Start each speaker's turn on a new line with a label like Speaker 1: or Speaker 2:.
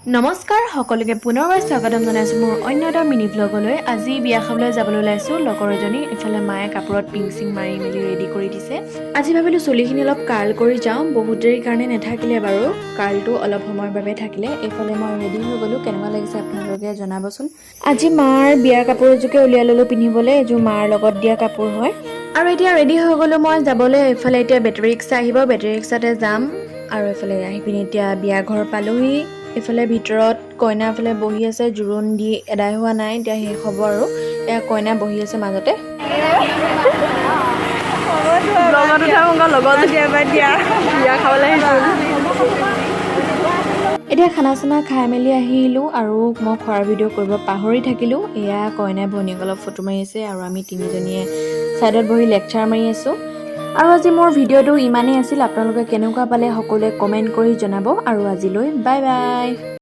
Speaker 1: নমস্কাৰ সকলোকে পুনৰবাৰ স্বাগতম জনাইছোঁ মোৰ অন্য এটা মিনি ব্লগলৈ। আজি বিয়া খাবলৈ যাবলৈ ওলাইছোঁ লগৰ এজনী। ইফালে মায়ে কাপোৰত পিং চিং মাৰি মেলি ৰেডি কৰি দিছে। আজি ভাবিলোঁ চুলিখিনি অলপ কাৰ্ল কৰি যাওঁ, বহুত দেৰিৰ কাৰণে নাথাকিলে বাৰু, কাৰ্লটো অলপ সময়ৰ বাবে থাকিলে। এইফালে মই ৰেডি হৈ গ'লোঁ, কেনেকুৱা লাগিছে আপোনালোকে জনাবচোন। আজি মাৰ বিয়াৰ কাপোৰ এযোৰকে উলিয়াই ল'লোঁ পিন্ধিবলৈ, এযোৰ মাৰ লগত দিয়া কাপোৰ হয়। আৰু এতিয়া ৰেডি হৈ গ'লোঁ মই যাবলৈ। এইফালে এতিয়া বেটেৰী ৰিক্সা আহিব, বেটেৰী ৰিক্সাতে যাম। আৰু এইফালে আহি পিনি এতিয়া বিয়া ঘৰ পালোহি। এইফালে ভিতৰত কইনা ফালে বহি আছে, জোৰোণ দি এদাই হোৱা নাই, এতিয়া শেষ হ'ব আৰু। এয়া কইনা বহি আছে মাজতে। এতিয়া খানা চানা খাই মেলি আহিলোঁ আৰু মই খোৱাৰ ভিডিঅ' কৰিব পাহৰি থাকিলোঁ। এয়া কইনাই ভনীয়েক অলপ ফটো মাৰি আছে আৰু আমি তিনিজনীয়ে ছাইডত বহি লেকচাৰ মাৰি আছোঁ। আৰু আজি মোৰ ভিডিঅ'টো ইমানেই আছিল। আপোনালোকে কেনেকুৱা পালে সকলোৱে কমেণ্ট কৰি জনাব। আৰু আজিলৈ বাই বাই।